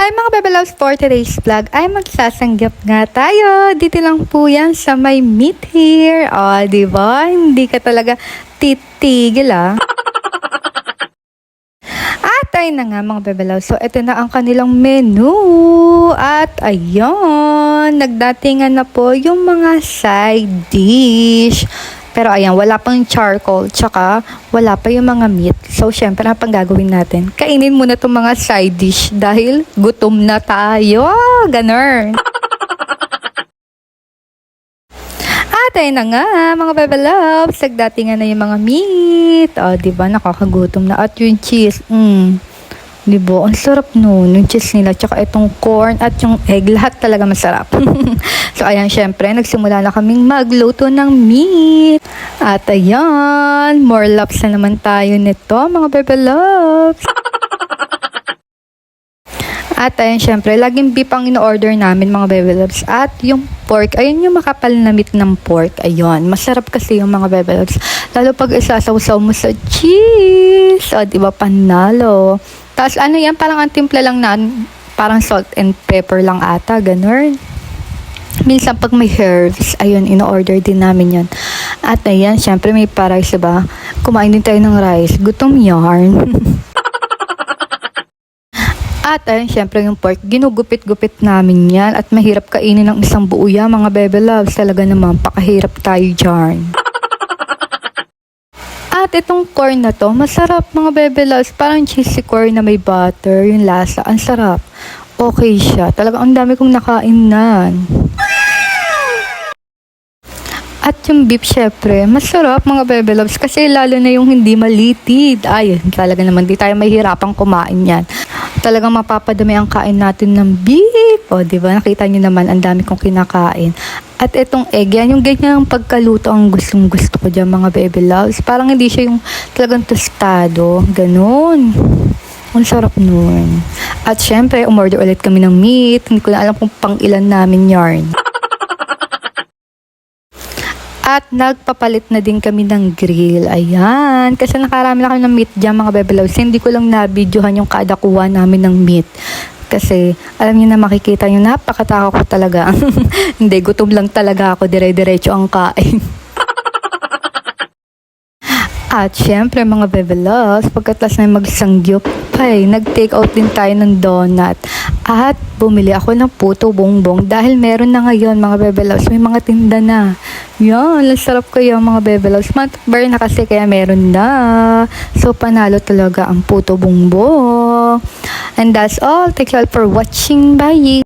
Hi mga Bebe Loves, for today's vlog ay magsasanggap nga tayo. Dito lang po yan sa may meat here. O, diba? Hindi ka talaga titigil At ayun na nga mga Bebe Loves. So, ito na ang kanilang menu. At ayun, nagdatingan na po yung mga side dish. Pero ayan, wala pang charcoal, tsaka wala pa yung mga meat. So, syempre, ang gagawin natin, kainin muna itong mga side dish dahil gutom na tayo. Ganun. At ayun na nga, mga Bebe Loves, nagdatingan na yung mga meat. O, diba, nakakagutom na. At yung cheese, diba, ang sarap nun, yung cheese nila, tsaka itong corn at yung egg, lahat talaga masarap. So, ayan, syempre, nagsimula na kaming magluto ng meat. At ayan, more laps na naman tayo nito, mga Bebe Loves. At ayan, syempre, laging beef ang in-order namin, mga Bebe Loves. At yung pork, ayun yung makapal na meat ng pork. Ayun, masarap kasi yung mga Bebe Loves. Lalo pag isasawsaw mo sa cheese. O, diba, panalo. Tapos ano yan, parang ang timpla lang na, parang salt and pepper lang ata, ganun. Minsan pag may herbs, ayun, in-order din namin yan. At ayan, syempre may pa-rice, diba? Kumain din tayo ng rice. Gutom yarn. At ayun, syempre yung pork, ginugupit-gupit namin yan. At mahirap kainin ng isang buo yan, mga Bebe Loves. Talaga naman, pakahirap tayo dyan. At itong corn na to, masarap mga Bebe Loves. Parang cheesy corn na may butter, yung lasa. Ang sarap. Okay siya. Talagang ang dami kong nakain nan. At yung beef, syempre, masarap mga Bebe Loves. Kasi lalo na yung hindi malitid. Ay, talaga naman, di tayo mahihirapang kumain yan. Talagang mapapadami ang kain natin ng beef. O, diba? Nakita nyo naman, ang dami kong kinakain. At itong egg, yan, yung ganyang pagkaluto ang gustong-gusto ko dyan, mga Bebe Loves. Parang hindi siya yung talagang tostado. Ganon. Ang sarap nun. At syempre, umorder ulit kami ng meat. Hindi ko na alam kung pang ilan namin yarn. At nagpapalit na din kami ng grill. Ayan. Kasi nakarami na kami ng meat dyan, mga Bebe Loves. Hindi ko lang na-videohan yung kada kuha namin ng meat. Kasi, alam niyo na makikita niyo, napakatakaw ko talaga. Hindi, gutom lang talaga ako. Dire-diretso ang kain. At syempre, mga Bebe Loves, pagkatas na magsangyup, nag-take out din tayo ng donut. At bumili ako ng puto bongbong dahil meron na ngayon, mga Bebe Loves. May mga tinda na. Yan, sarap kayo, mga Bebe Loves. Month-bar na kasi kaya meron na. So, panalo talaga ang puto bongbong. And that's all. Thank you all for watching. Bye!